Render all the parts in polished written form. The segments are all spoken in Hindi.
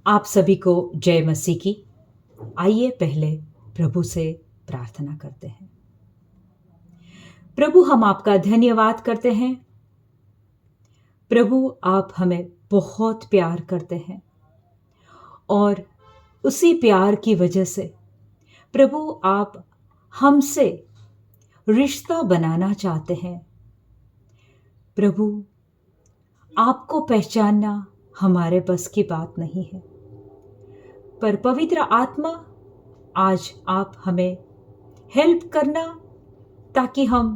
आप सभी को जय मसीह की। आइए पहले प्रभु से प्रार्थना करते हैं। प्रभु, हम आपका धन्यवाद करते हैं। प्रभु, आप हमें बहुत प्यार करते हैं और उसी प्यार की वजह से प्रभु आप हमसे रिश्ता बनाना चाहते हैं। प्रभु, आपको पहचानना हमारे बस की बात नहीं है, पर पवित्र आत्मा आज आप हमें हेल्प करना ताकि हम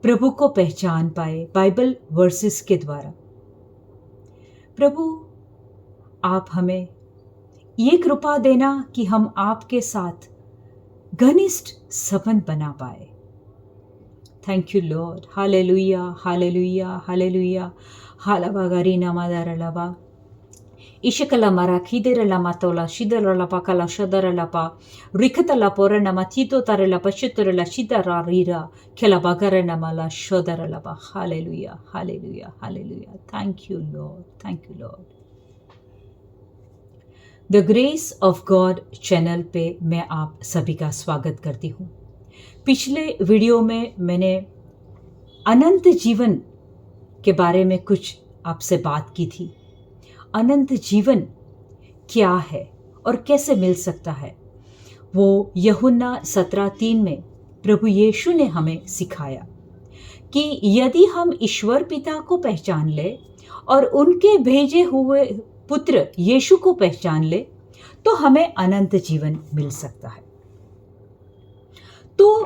प्रभु को पहचान पाए बाइबल वर्सेस के द्वारा। प्रभु, आप हमें ये कृपा देना कि हम आपके साथ घनिष्ठ संबंध बना पाए। Thank you Lord. Hallelujah, hallelujah, hallelujah. हालाबा गारीना मादारलाबा इशकला मारा खीदेरला मातोला शिदरला पाकला शदरला रिखतला पोरना मतीतो तरला पशुतरला शिदरा रीरा खेला गरना माला शदरला। Hallelujah, hallelujah, hallelujah. Thank you Lord, thank you Lord. The Grace of God channel पे मैं आप सभी का स्वागत करती हूँ। पिछले वीडियो में मैंने अनंत जीवन के बारे में कुछ आपसे बात की थी। अनंत जीवन क्या है और कैसे मिल सकता है, वो यूहन्ना 17:3 में प्रभु यीशु ने हमें सिखाया कि यदि हम ईश्वर पिता को पहचान ले और उनके भेजे हुए पुत्र यीशु को पहचान ले तो हमें अनंत जीवन मिल सकता है। तो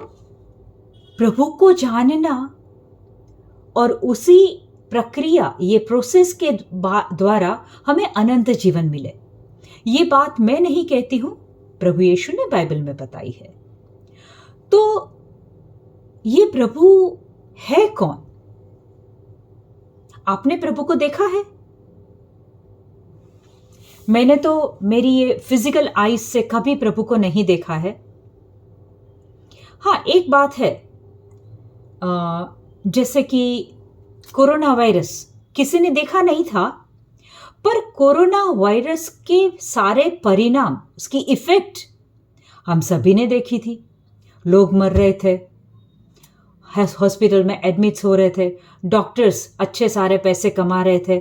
प्रभु को जानना और उसी प्रक्रिया, ये प्रोसेस के द्वारा हमें अनंत जीवन मिले, ये बात मैं नहीं कहती हूं, प्रभु यीशु ने बाइबल में बताई है। तो ये प्रभु है कौन? आपने प्रभु को देखा है? मैंने तो मेरी ये फिजिकल आईज से कभी प्रभु को नहीं देखा है। हाँ, एक बात है, जैसे कि कोरोना वायरस किसी ने देखा नहीं था, पर कोरोना वायरस के सारे परिणाम, उसकी इफेक्ट हम सभी ने देखी थी। लोग मर रहे थे, हॉस्पिटल में एडमिट्स हो रहे थे, डॉक्टर्स अच्छे सारे पैसे कमा रहे थे।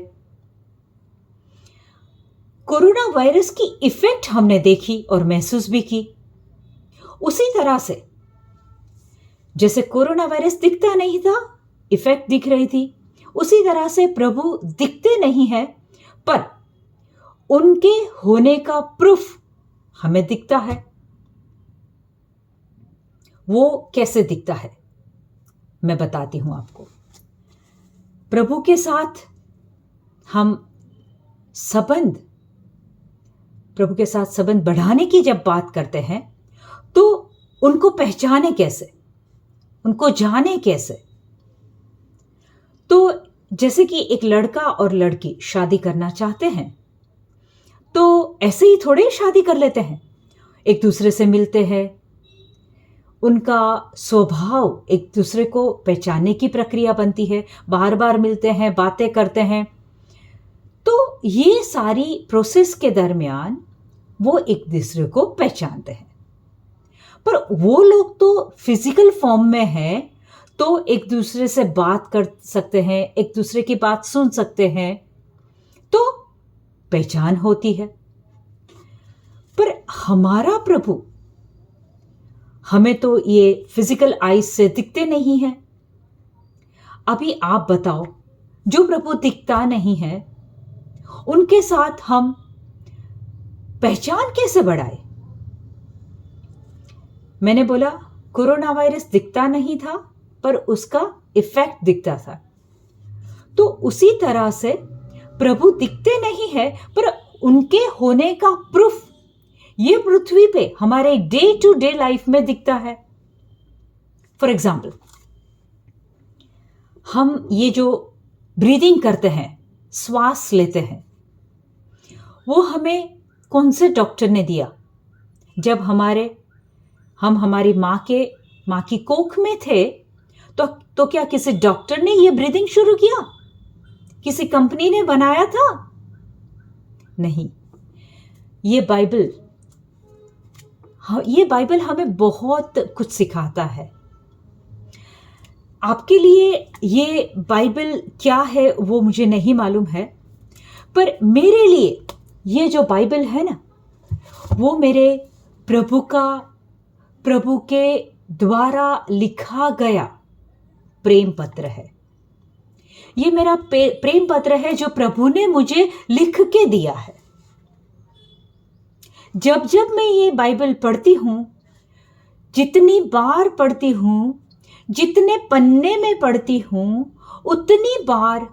कोरोना वायरस की इफेक्ट हमने देखी और महसूस भी की। उसी तरह से जैसे कोरोना वायरस दिखता नहीं था, इफेक्ट दिख रही थी, उसी तरह से प्रभु दिखते नहीं है पर उनके होने का प्रूफ हमें दिखता है। वो कैसे दिखता है मैं बताती हूं आपको। प्रभु के साथ हम प्रभु के साथ संबंध बढ़ाने की जब बात करते हैं तो उनको पहचाने कैसे, उनको जाने कैसे। तो जैसे कि एक लड़का और लड़की शादी करना चाहते हैं तो ऐसे ही थोड़े शादी कर लेते हैं, एक दूसरे से मिलते हैं, उनका स्वभाव एक दूसरे को पहचानने की प्रक्रिया बनती है, बार बार मिलते हैं, बातें करते हैं। तो ये सारी प्रोसेस के दरमियान वो एक दूसरे को पहचानते हैं। पर वो लोग तो फिजिकल फॉर्म में हैं, तो एक दूसरे से बात कर सकते हैं, एक दूसरे की बात सुन सकते हैं, तो पहचान होती है। पर हमारा प्रभु, हमें तो ये फिजिकल आईज से दिखते नहीं है। अभी आप बताओ, जो प्रभु दिखता नहीं है उनके साथ हम पहचान कैसे बढ़ाए? मैंने बोला कोरोना वायरस दिखता नहीं था पर उसका इफेक्ट दिखता था। तो उसी तरह से प्रभु दिखते नहीं है पर उनके होने का प्रूफ ये पृथ्वी पे हमारे डे टू डे लाइफ में दिखता है। फॉर एग्जाम्पल, हम ये जो ब्रीदिंग करते हैं, श्वास लेते हैं, वो हमें कौन से डॉक्टर ने दिया? जब हम हमारी माँ की कोख में थे तो क्या किसी डॉक्टर ने ये ब्रीदिंग शुरू किया? किसी कंपनी ने बनाया था? नहीं। ये बाइबल हमें बहुत कुछ सिखाता है। आपके लिए ये बाइबल क्या है वो मुझे नहीं मालूम है, पर मेरे लिए ये जो बाइबल है ना, वो मेरे प्रभु के द्वारा लिखा गया प्रेम पत्र है। ये मेरा प्रेम पत्र है जो प्रभु ने मुझे लिख के दिया है। जब जब मैं ये बाइबल पढ़ती हूँ, जितनी बार पढ़ती हूँ, जितने पन्ने में पढ़ती हूँ, उतनी बार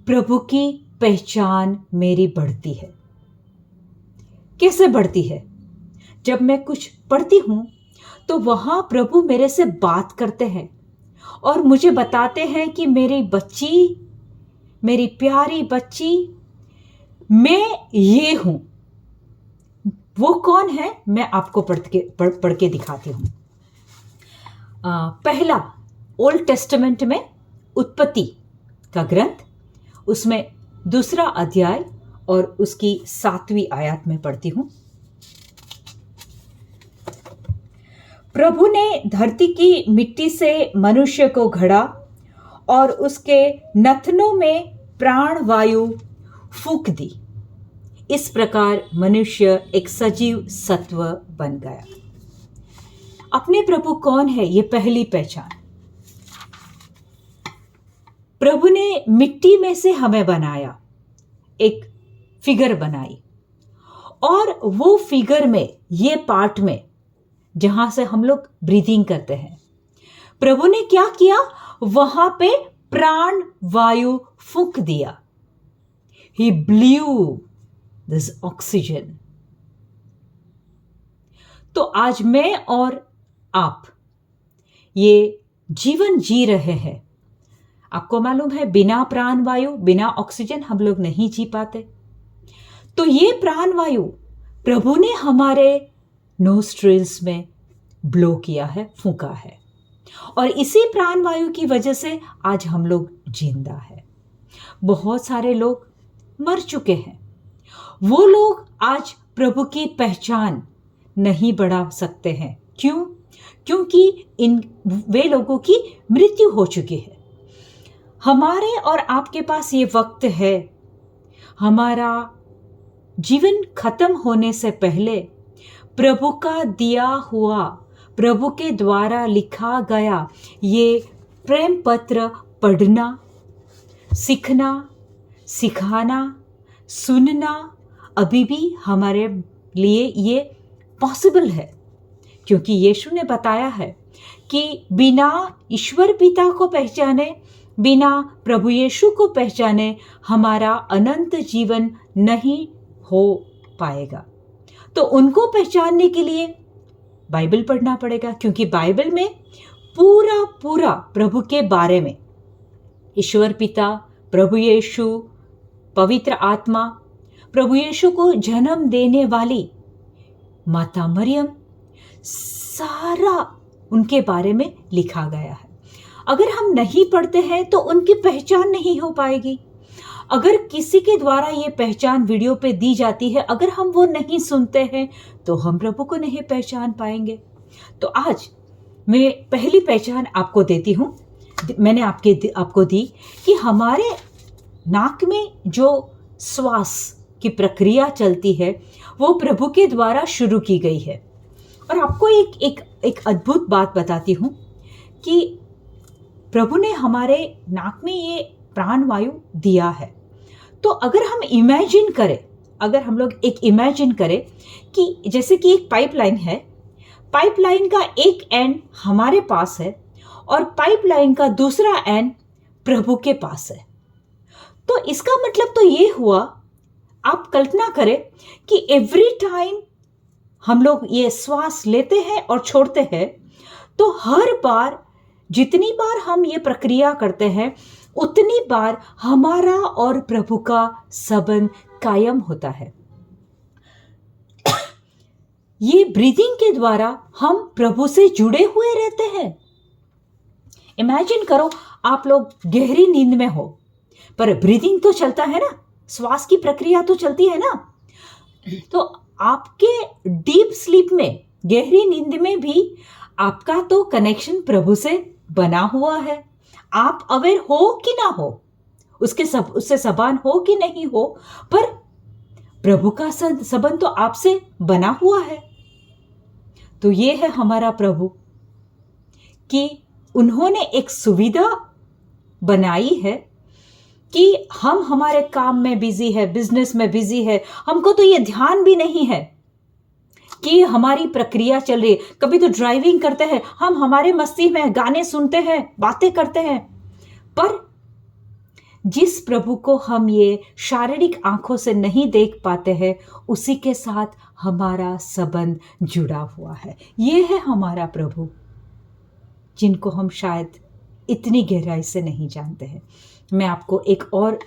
प्रभु की पहचान मेरी बढ़ती है। कैसे बढ़ती है? जब मैं कुछ पढ़ती हूँ तो वहाँ प्रभु मेरे से बात करते हैं और मुझे बताते हैं कि मेरी प्यारी बच्ची, मैं ये हूँ। वो कौन है? मैं आपको पढ़ के दिखाती हूँ। पहला ओल्ड टेस्टामेंट में उत्पत्ति का ग्रंथ, उसमें 2 अध्याय और उसकी 7वीं आयत में पढ़ती हूँ। प्रभु ने धरती की मिट्टी से मनुष्य को गढ़ा और उसके नथनों में प्राण वायु फूंक दी। इस प्रकार मनुष्य एक सजीव सत्व बन गया। अपने प्रभु कौन है? ये पहली पहचान। प्रभु ने मिट्टी में से हमें बनाया, एक फिगर बनाई, और वो फिगर में, ये पार्ट में जहां से हम लोग ब्रीदिंग करते हैं, प्रभु ने क्या किया? वहां पे प्राण वायु फूंक दिया। ही ब्लू दिस ऑक्सीजन। तो आज मैं और आप ये जीवन जी रहे हैं। आपको मालूम है, बिना प्राण वायु, बिना ऑक्सीजन हम लोग नहीं जी पाते। तो ये प्राण वायु प्रभु ने हमारे नोस्ट्रिल्स में ब्लो किया है, फूंका है, और इसी प्राण वायु की वजह से आज हम लोग जिंदा है। बहुत सारे लोग मर चुके हैं। वो लोग आज प्रभु की पहचान नहीं बढ़ा सकते हैं। क्यों? क्योंकि वे लोगों की मृत्यु हो चुकी है। हमारे और आपके पास ये वक्त है, हमारा जीवन खत्म होने से पहले प्रभु का दिया हुआ, प्रभु के द्वारा लिखा गया ये प्रेम पत्र पढ़ना, सीखना, सिखाना, सुनना अभी भी हमारे लिए ये पॉसिबल है। क्योंकि यीशु ने बताया है कि बिना ईश्वर पिता को पहचाने, बिना प्रभु यीशु को पहचाने हमारा अनंत जीवन नहीं हो पाएगा। तो उनको पहचानने के लिए बाइबल पढ़ना पड़ेगा, क्योंकि बाइबल में पूरा प्रभु के बारे में, ईश्वर पिता, प्रभु यीशु, पवित्र आत्मा, प्रभु यीशु को जन्म देने वाली माता मरियम, सारा उनके बारे में लिखा गया है। अगर हम नहीं पढ़ते हैं तो उनकी पहचान नहीं हो पाएगी। अगर किसी के द्वारा ये पहचान वीडियो पे दी जाती है, अगर हम वो नहीं सुनते हैं तो हम प्रभु को नहीं पहचान पाएंगे। तो आज मैं पहली पहचान आपको देती हूँ, मैंने आपको दी कि हमारे नाक में जो श्वास की प्रक्रिया चलती है वो प्रभु के द्वारा शुरू की गई है। और आपको एक अद्भुत बात बताती हूँ कि प्रभु ने हमारे नाक में ये प्राण वायु दिया है। तो अगर हम इमेजिन करें, अगर हम लोग एक इमेजिन करें कि जैसे कि एक पाइपलाइन है, पाइपलाइन का एक एंड हमारे पास है और पाइपलाइन का दूसरा एंड प्रभु के पास है। तो इसका मतलब तो ये हुआ, आप कल्पना करें कि एवरी टाइम हम लोग ये श्वास लेते हैं और छोड़ते हैं, तो हर बार जितनी बार हम ये प्रक्रिया करते हैं उतनी बार हमारा और प्रभु का संबंध कायम होता है। ये ब्रीदिंग के द्वारा हम प्रभु से जुड़े हुए रहते हैं। इमेजिन करो, आप लोग गहरी नींद में हो, पर ब्रीदिंग तो चलता है ना, श्वास की प्रक्रिया तो चलती है ना। तो आपके डीप स्लीप में, गहरी नींद में भी आपका तो कनेक्शन प्रभु से बना हुआ है। आप अवेयर हो कि ना हो, उससे सबान हो कि नहीं हो, पर प्रभु का संबंध तो आपसे बना हुआ है। तो ये है हमारा प्रभु कि उन्होंने एक सुविधा बनाई है कि हम हमारे काम में बिजी है, बिजनेस में बिजी है, हमको तो ये ध्यान भी नहीं है कि हमारी प्रक्रिया चल रही है। कभी तो ड्राइविंग करते हैं हम, हमारे मस्ती में गाने सुनते हैं, बातें करते हैं, पर जिस प्रभु को हम ये शारीरिक आंखों से नहीं देख पाते हैं, उसी के साथ हमारा संबंध जुड़ा हुआ है। ये है हमारा प्रभु, जिनको हम शायद इतनी गहराई से नहीं जानते हैं। मैं आपको एक और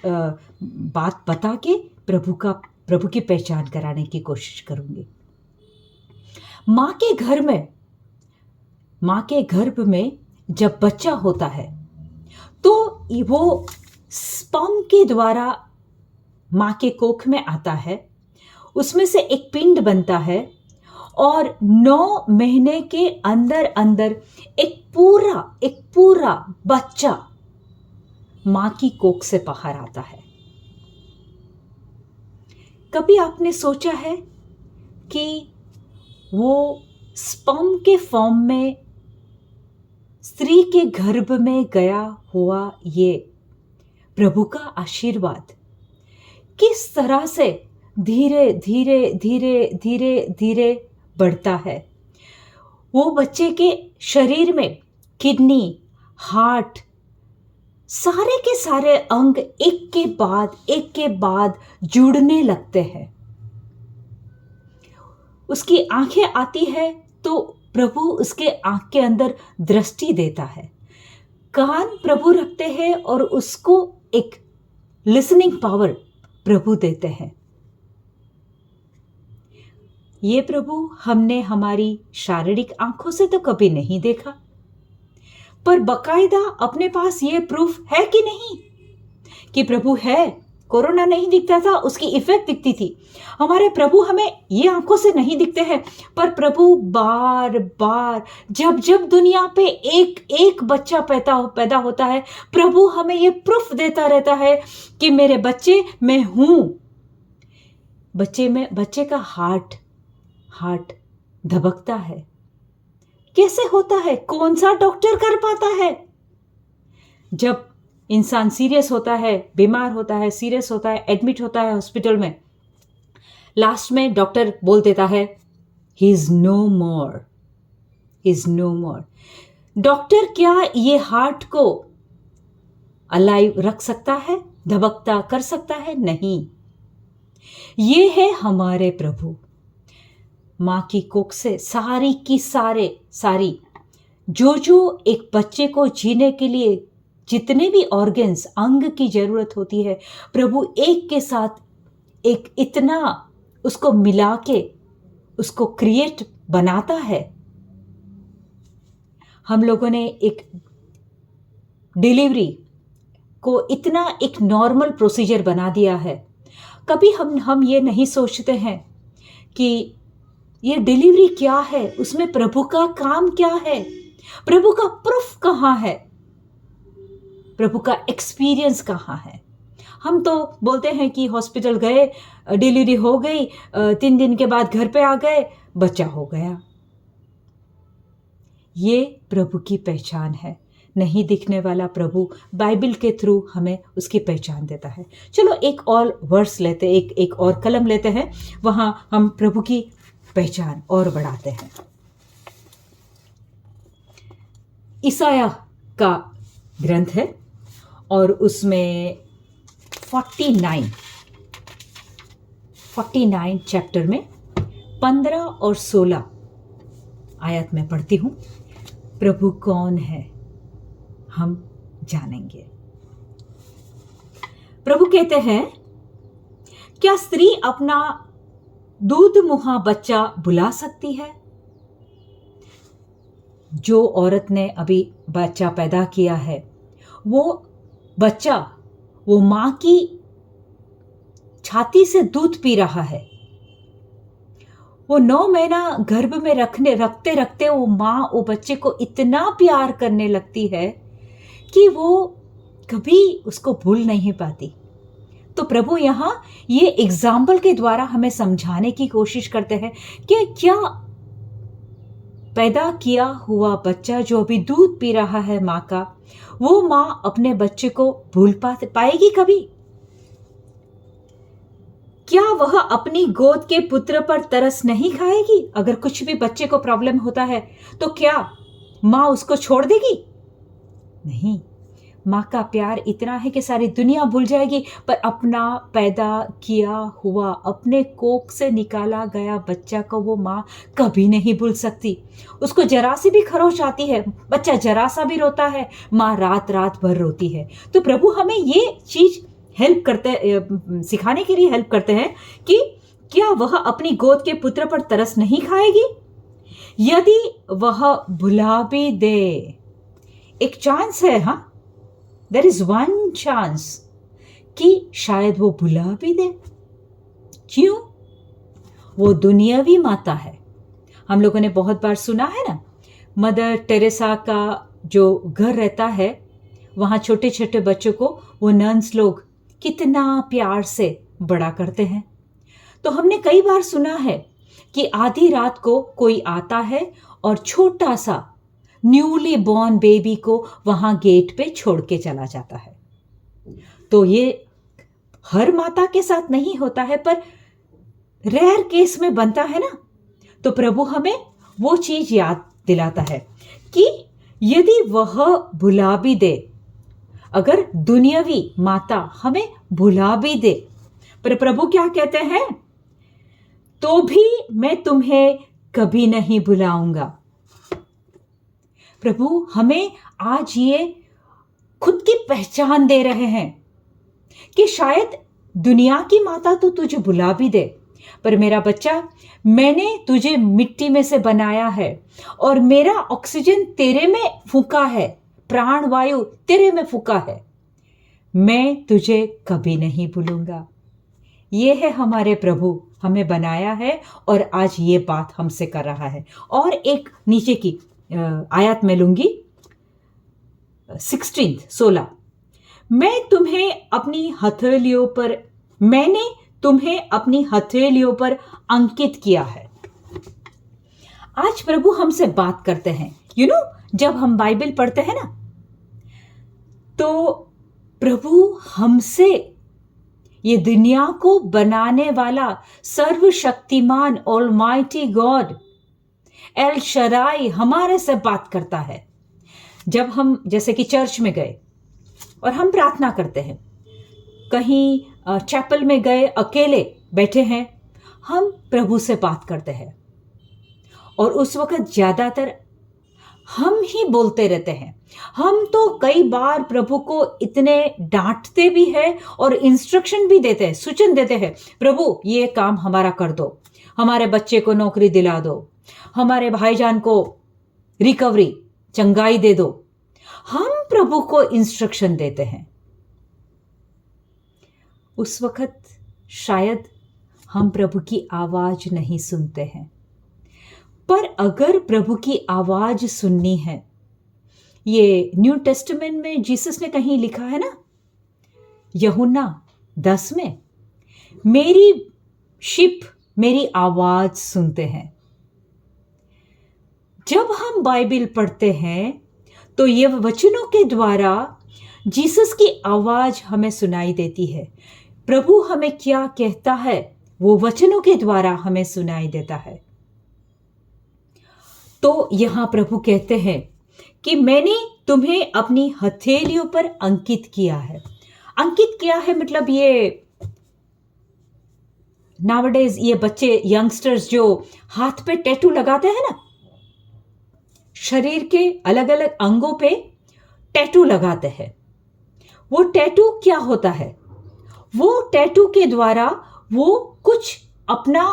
बात बता के प्रभु की पहचान कराने की कोशिश करूंगी। माँ के गर्भ में जब बच्चा होता है तो वो स्पर्म के द्वारा माँ के कोख में आता है, उसमें से एक पिंड बनता है और 9 महीने के अंदर अंदर एक पूरा बच्चा माँ की कोख से बाहर आता है। कभी आपने सोचा है कि वो स्पर्म के फॉर्म में स्त्री के गर्भ में गया हुआ ये प्रभु का आशीर्वाद किस तरह से धीरे धीरे धीरे धीरे धीरे बढ़ता है? वो बच्चे के शरीर में किडनी, हार्ट, सारे के सारे अंग एक के बाद जुड़ने लगते हैं। उसकी आंखें आती है तो प्रभु उसके आंख के अंदर दृष्टि देता है। कान प्रभु रखते हैं और उसको एक लिसनिंग पावर प्रभु देते हैं। ये प्रभु हमने हमारी शारीरिक आंखों से तो कभी नहीं देखा, पर बकायदा अपने पास ये प्रूफ है कि नहीं कि प्रभु है। कोरोना नहीं दिखता था, उसकी इफेक्ट दिखती थी। हमारे प्रभु हमें ये आंखों से नहीं दिखते हैं, पर प्रभु बार बार जब जब दुनिया पे एक बच्चा पैदा होता है, प्रभु हमें ये प्रूफ देता रहता है कि मेरे बच्चे, मैं हूं। बच्चे का हार्ट धबकता है। कैसे होता है? कौन सा डॉक्टर कर पाता है? जब इंसान सीरियस होता है, बीमार होता है, सीरियस होता है, एडमिट होता है हॉस्पिटल में, लास्ट में डॉक्टर बोल देता है he is no more. Doctor क्या ये हार्ट को अलाइव रख सकता है, धबकता कर सकता है? नहीं। ये है हमारे प्रभु। मां की कोख से सारी की सारी जो एक बच्चे को जीने के लिए जितने भी ऑर्गन्स, अंग की जरूरत होती है, प्रभु एक के साथ एक इतना उसको मिला के उसको क्रिएट बनाता है। हम लोगों ने एक डिलीवरी को इतना एक नॉर्मल प्रोसीजर बना दिया है। कभी हम ये नहीं सोचते हैं कि ये डिलीवरी क्या है, उसमें प्रभु का काम क्या है, प्रभु का प्रूफ कहाँ है, प्रभु का एक्सपीरियंस कहाँ है। हम तो बोलते हैं कि हॉस्पिटल गए, डिलीवरी हो गई, 3 दिन के बाद घर पे आ गए, बच्चा हो गया। ये प्रभु की पहचान है। नहीं दिखने वाला प्रभु बाइबल के थ्रू हमें उसकी पहचान देता है। चलो एक और वर्स लेते, एक और कलम लेते हैं, वहां हम प्रभु की पहचान और बढ़ाते हैं। ईसाया का ग्रंथ है और उसमें 49 चैप्टर में 15 और 16 आयत में पढ़ती हूं। प्रभु कौन है हम जानेंगे। प्रभु कहते हैं, क्या स्त्री अपना दूध मुहा बच्चा बुला सकती है? जो औरत ने अभी बच्चा पैदा किया है, वो बच्चा वो मां की छाती से दूध पी रहा है, वो 9 महीना गर्भ में रखते रखते वो माँ वो बच्चे को इतना प्यार करने लगती है कि वो कभी उसको भूल नहीं पाती। तो प्रभु यहाँ ये एग्जाम्पल के द्वारा हमें समझाने की कोशिश करते हैं कि क्या पैदा किया हुआ बच्चा जो अभी दूध पी रहा है माँ का, वो माँ अपने बच्चे को भूल पाएगी कभी? क्या वह अपनी गोद के पुत्र पर तरस नहीं खाएगी? अगर कुछ भी बच्चे को प्रॉब्लम होता है तो क्या माँ उसको छोड़ देगी? नहीं। माँ का प्यार इतना है कि सारी दुनिया भूल जाएगी, पर अपना पैदा किया हुआ अपने कोख से निकाला गया बच्चा को वो माँ कभी नहीं भूल सकती। उसको जरा सी भी खरोच आती है, बच्चा जरा सा भी रोता है, माँ रात रात भर रोती है। तो प्रभु हमें ये चीज सिखाने के लिए हेल्प करते हैं कि क्या वह अपनी गोद के पुत्र पर तरस नहीं खाएगी? यदि वह भुला भी दे, एक चांस है, हाँ, देयर इज वन चांस कि शायद वो भुला भी दे। क्यों? वो दुनियावी माता है। हम लोगों ने बहुत बार सुना है ना, मदर टेरेसा का जो घर रहता है, वहाँ छोटे छोटे बच्चों को वो नन्स लोग कितना प्यार से बड़ा करते हैं। तो हमने कई बार सुना है कि आधी रात को कोई आता है और छोटा सा न्यूली बॉर्न बेबी को वहां गेट पे छोड़ के चला जाता है। तो ये हर माता के साथ नहीं होता है, पर रेयर केस में बनता है ना। तो प्रभु हमें वो चीज याद दिलाता है कि यदि वह भुला भी दे, अगर दुनियावी माता हमें भुला भी दे, पर प्रभु क्या कहते हैं? तो भी मैं तुम्हें कभी नहीं भुलाऊंगा। प्रभु हमें आज ये खुद की पहचान दे रहे हैं कि शायद दुनिया की माता तो तुझे भुला भी दे, पर मेरा बच्चा, मैंने तुझे मिट्टी में से बनाया है और मेरा ऑक्सीजन तेरे में फूंका है, प्राण वायु तेरे में फूंका है। मैं तुझे कभी नहीं भूलूंगा। ये है हमारे प्रभु, हमें बनाया है और आज ये बात हमसे कर रहा है। और एक नीचे की आयत में लूंगी, 16 मैंने तुम्हें अपनी हथेलियों पर अंकित किया है। आज प्रभु हमसे बात करते हैं। जब हम बाइबल पढ़ते हैं ना, तो प्रभु हमसे, ये दुनिया को बनाने वाला सर्वशक्तिमान ऑलमाइटी गॉड एल शराई हमारे से बात करता है। जब हम जैसे कि चर्च में गए और हम प्रार्थना करते हैं, कहीं चैपल में गए, अकेले बैठे हैं, हम प्रभु से बात करते हैं और उस वक्त ज्यादातर हम ही बोलते रहते हैं। हम तो कई बार प्रभु को इतने डांटते भी हैं और इंस्ट्रक्शन भी देते हैं, सूचन देते हैं, प्रभु ये काम हमारा कर दो, हमारे बच्चे को नौकरी दिला दो, हमारे भाईजान को रिकवरी चंगाई दे दो। हम प्रभु को इंस्ट्रक्शन देते हैं। उस वक्त शायद हम प्रभु की आवाज नहीं सुनते हैं, पर अगर प्रभु की आवाज सुननी है, ये न्यू टेस्टामेंट में जीसस ने कहीं लिखा है ना, यूहन्ना 10 में, मेरी शिप मेरी आवाज सुनते हैं। जब हम बाइबल पढ़ते हैं तो ये वचनों के द्वारा जीसस की आवाज हमें सुनाई देती है। प्रभु हमें क्या कहता है वो वचनों के द्वारा हमें सुनाई देता है। तो यहां प्रभु कहते हैं कि मैंने तुम्हें अपनी हथेलियों पर अंकित किया है। अंकित किया है मतलब ये नाउअडेज ये बच्चे यंगस्टर्स जो हाथ पे टैटू लगाते हैं ना, शरीर के अलग अलग अंगों पे टैटू लगाते हैं। वो टैटू क्या होता है? वो टैटू के द्वारा वो कुछ अपना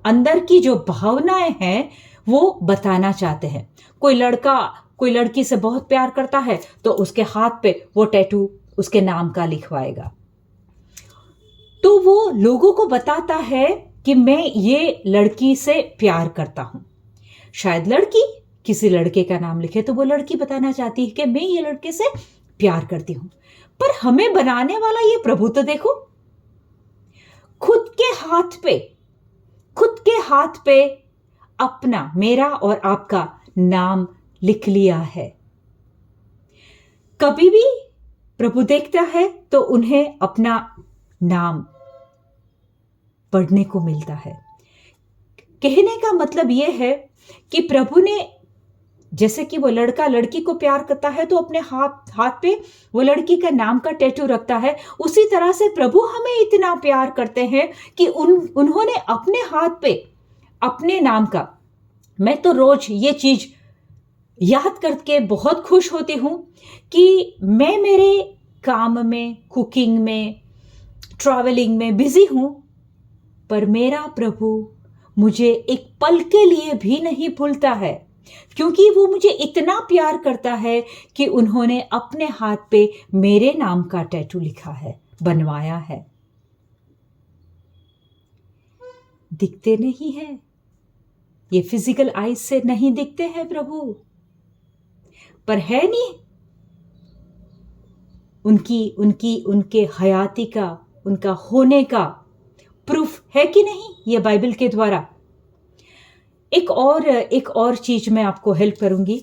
अंदर की जो भावनाएं हैं वो बताना चाहते हैं। कोई लड़का कोई लड़की से बहुत प्यार करता है तो उसके हाथ पे वो टैटू उसके नाम का लिखवाएगा। तो वो लोगों को बताता है कि मैं ये लड़की से प्यार करता हूं। शायद लड़की किसी लड़के का नाम लिखे तो वो लड़की बताना चाहती है कि मैं ये लड़के से प्यार करती हूं, पर हमें बनाने वाला ये प्रभु तो देखो, खुद के हाथ पे अपना, मेरा और आपका नाम लिख लिया है। कभी भी प्रभु देखता है तो उन्हें अपना नाम पढ़ने को मिलता है। कहने का मतलब यह है कि प्रभु ने, जैसे कि वो लड़का लड़की को प्यार करता है तो अपने हाथ पे वो लड़की का नाम का टैटू रखता है, उसी तरह से प्रभु हमें इतना प्यार करते हैं कि उन्होंने अपने हाथ पे अपने नाम का, मैं तो रोज ये चीज याद करके बहुत खुश होती हूं कि मैं मेरे काम में, कुकिंग में, ट्रैवलिंग में बिजी हूं, पर मेरा प्रभु मुझे एक पल के लिए भी नहीं भूलता है, क्योंकि वो मुझे इतना प्यार करता है कि उन्होंने अपने हाथ पे मेरे नाम का टैटू लिखा है, बनवाया है। दिखते नहीं है, ये फिजिकल आईज से नहीं दिखते हैं प्रभु, पर है नहीं उनके हयाती का, उनका होने का प्रूफ है कि नहीं, ये बाइबल के द्वारा। एक और चीज मैं आपको हेल्प करूंगी।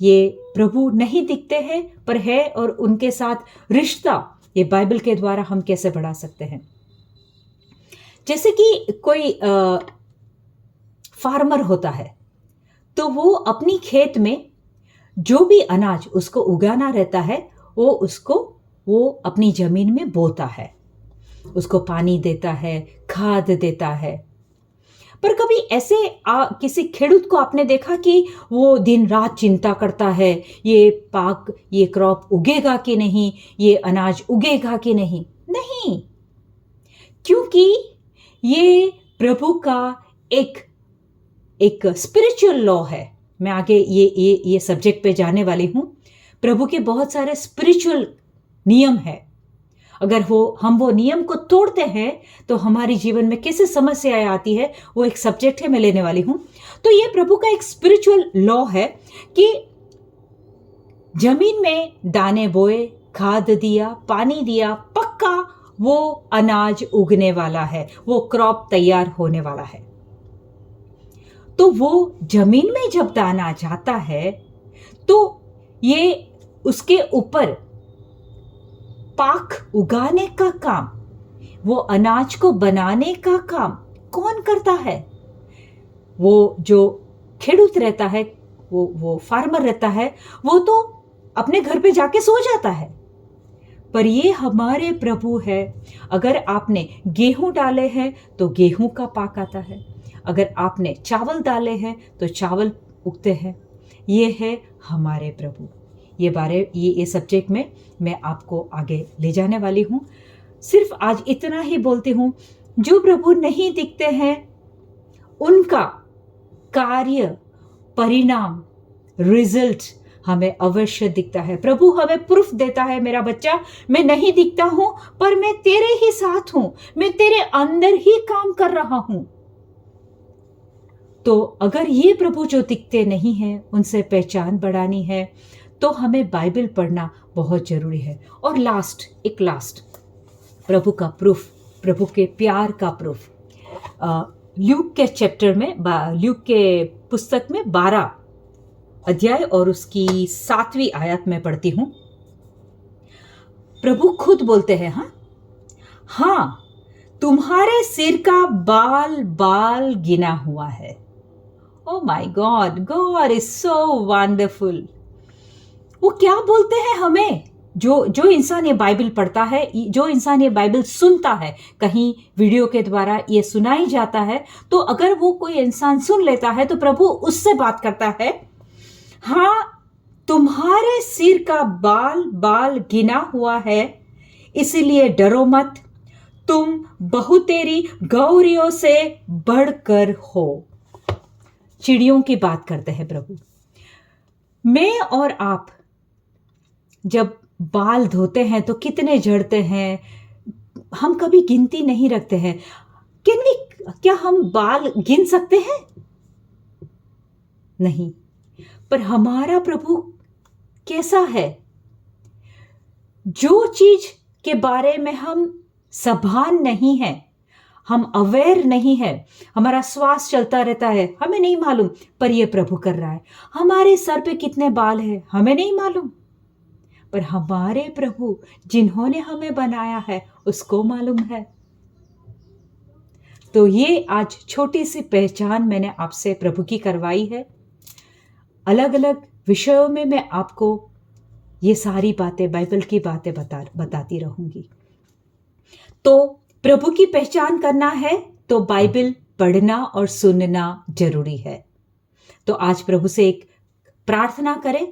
ये प्रभु नहीं दिखते हैं पर है, और उनके साथ रिश्ता ये बाइबल के द्वारा हम कैसे बढ़ा सकते हैं। जैसे कि कोई फार्मर होता है तो वो अपनी खेत में जो भी अनाज उसको उगाना रहता है वो अपनी जमीन में बोता है, उसको पानी देता है, खाद देता है। पर कभी ऐसे किसी खेडूत को आपने देखा कि वो दिन रात चिंता करता है, ये क्रॉप उगेगा कि नहीं, ये अनाज उगेगा कि नहीं? नहीं, क्योंकि ये प्रभु का एक स्पिरिचुअल लॉ है। मैं आगे ये सब्जेक्ट पे जाने वाली हूं। प्रभु के बहुत सारे स्पिरिचुअल नियम है। अगर हम वो नियम को तोड़ते हैं तो हमारे जीवन में कैसे समस्याएं आती है, वो एक सब्जेक्ट है, मैं लेने वाली हूं। तो ये प्रभु का एक स्पिरिचुअल लॉ है कि जमीन में दाने बोए, खाद दिया, पानी दिया, पक्का वो अनाज उगने वाला है, वो क्रॉप तैयार होने वाला है। तो वो जमीन में जब दाना जाता है तो ये उसके ऊपर पाक उगाने का काम, वो अनाज को बनाने का काम कौन करता है? वो जो खेडूत रहता है, वो फार्मर रहता है, वो तो अपने घर पे जाके सो जाता है। पर ये हमारे प्रभु है। अगर आपने गेहूं डाले हैं तो गेहूं का पाक आता है, अगर आपने चावल डाले हैं तो चावल उगते हैं। ये है हमारे प्रभु। ये सब्जेक्ट में मैं आपको आगे ले जाने वाली हूँ। सिर्फ आज इतना ही बोलती हूँ, जो प्रभु नहीं दिखते हैं उनका कार्य, परिणाम, रिजल्ट हमें अवश्य दिखता है। प्रभु हमें प्रूफ देता है, मेरा बच्चा, मैं नहीं दिखता हूं पर मैं तेरे ही साथ हूं, मैं तेरे अंदर ही काम कर रहा हूं। तो अगर ये प्रभु जो दिखते नहीं हैं उनसे पहचान बढ़ानी है तो हमें बाइबल पढ़ना बहुत जरूरी है। और लास्ट प्रभु का प्रूफ, प्रभु के प्यार का प्रूफ, ल्यूक के चैप्टर में, ल्यूक के पुस्तक में 12 अध्याय और उसकी 7वीं आयत में पढ़ती हूं। प्रभु खुद बोलते हैं, हाँ तुम्हारे सिर का बाल बाल गिना हुआ है। Oh my God, God is so wonderful. वो क्या बोलते हैं हमें? जो इंसान ये बाइबल पढ़ता है, जो इंसान ये बाइबल सुनता है, कहीं वीडियो के द्वारा ये सुनाई जाता है, तो अगर वो कोई इंसान सुन लेता है तो प्रभु उससे बात करता है। हाँ, तुम्हारे सिर का बाल बाल गिना हुआ है, इसलिए डरो मत, तुम बहुतेरी गौरियों से बढ़कर हो। चिड़ियों की बात करते हैं प्रभु। मैं और आप जब बाल धोते हैं तो कितने झड़ते हैं, हम कभी गिनती नहीं रखते हैं। कैन वी क्या हम बाल गिन सकते हैं? नहीं। पर हमारा प्रभु कैसा है? जो चीज के बारे में हम सभान नहीं है, हम अवेयर नहीं है, हमारा श्वास चलता रहता है, हमें नहीं मालूम, पर यह प्रभु कर रहा है। हमारे सर पे कितने बाल हैं हमें नहीं मालूम, पर हमारे प्रभु जिन्होंने हमें बनाया है उसको मालूम है। तो ये आज छोटी सी पहचान मैंने आपसे प्रभु की करवाई है। अलग अलग विषयों में मैं आपको ये सारी बातें, बाइबल की बातें बताती रहूंगी। तो प्रभु की पहचान करना है तो बाइबल पढ़ना और सुनना जरूरी है। तो आज प्रभु से एक प्रार्थना करें,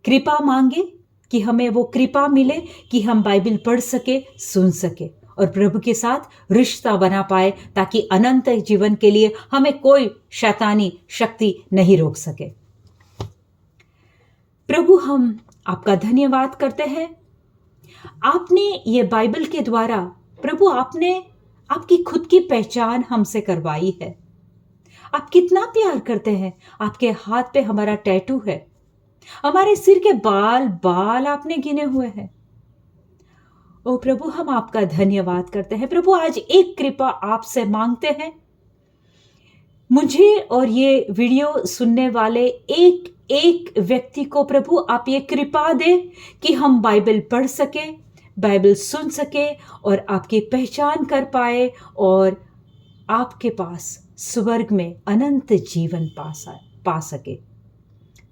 कृपा मांगे कि हमें वो कृपा मिले कि हम बाइबल पढ़ सके, सुन सके और प्रभु के साथ रिश्ता बना पाए, ताकि अनंत जीवन के लिए हमें कोई शैतानी शक्ति नहीं रोक सके। प्रभु, हम आपका धन्यवाद करते हैं। आपने ये बाइबल के द्वारा प्रभु आपने आपकी खुद की पहचान हमसे करवाई है। आप कितना प्यार करते हैं। आपके हाथ पे हमारा टैटू है, हमारे सिर के बाल आपने गिने हुए हैं। ओ प्रभु, हम आपका धन्यवाद करते हैं। प्रभु, आज एक कृपा आपसे मांगते हैं, मुझे और ये वीडियो सुनने वाले एक एक व्यक्ति को प्रभु आप ये कृपा दे कि हम बाइबल पढ़ सके, बाइबल सुन सके और आपकी पहचान कर पाए और आपके पास स्वर्ग में अनंत जीवन पा सके।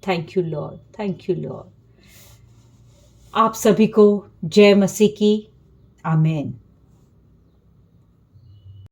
Thank you Lord, thank you Lord. आप सभी को जय मसीह की। आमीन।